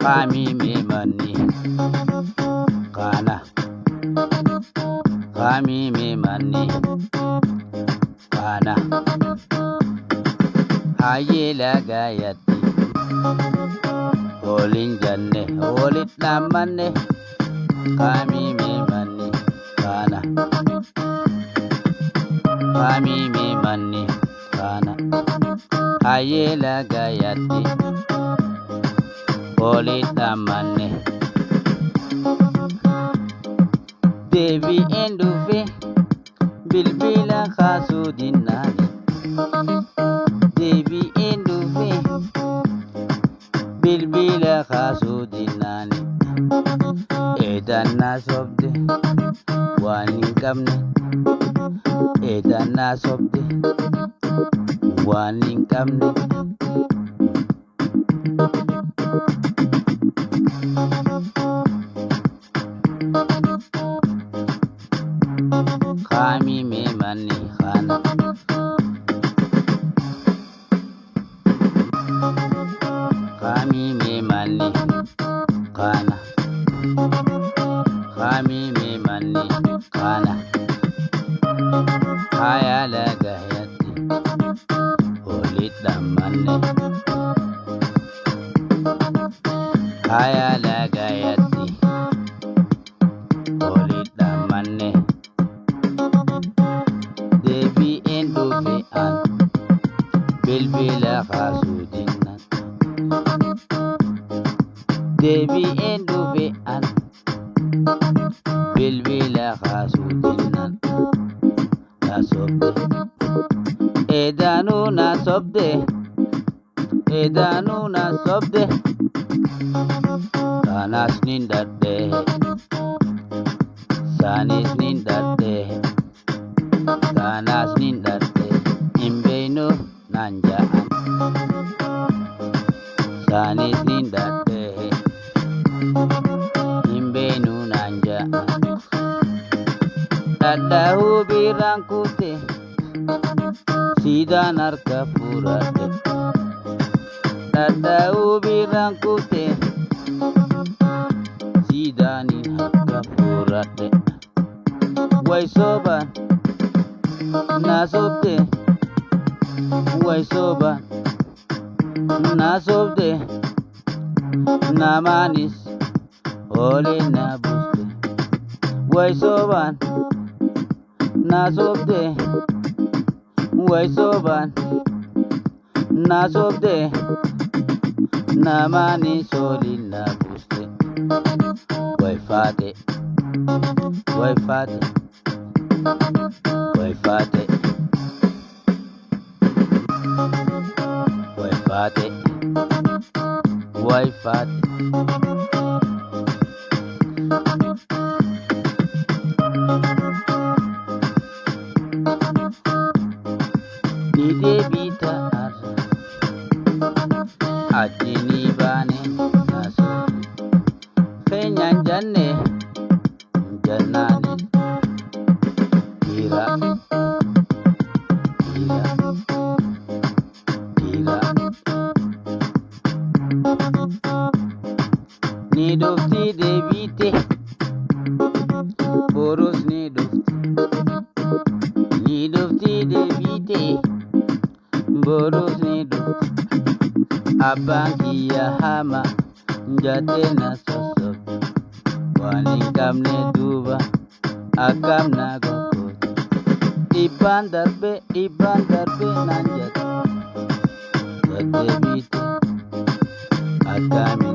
kami me mani kana kami me mani kana hayela gayati olin janne olit namane kami me mani kana kami me mani kana hayela gayati olit namane Devi enduve bilbila khasudinani Devi enduve bilbila khasudinani Edana sobde wani kamne Edana sobde wani kamne Kami me mani khana Kami me mani khana Kami me mani khana Haya laga yati Olit damane Haya laga yati Olit damane Devi enduve an bilbila khasudinna Devi enduve an bilbila khasudinna nasobde edanu nasobde kanas nindadde sanis nindadde kanas nindadde imbeno nanjaan sanis nindadde imbeno nanjaan dadahu birangkute sida narka purate dadahu birangkute sida narka purate Wai soban nasobde Wai soban nasobde namanis ole nabuste Wai soban nasobde Wai soban nasobde namanis ole nabuste Wai fate Wai fate Wai fate Wai fate Wai fate Nide bita arra Ajini bane naso Fenyan janne Jannani Hira Hira Hira Nidofti debite Boros Nidofti debite Boros nidofti Abangi ya hama Njate na sosok Wani kamne duba Akam na gokot Iban darbe nanjat Debite Akami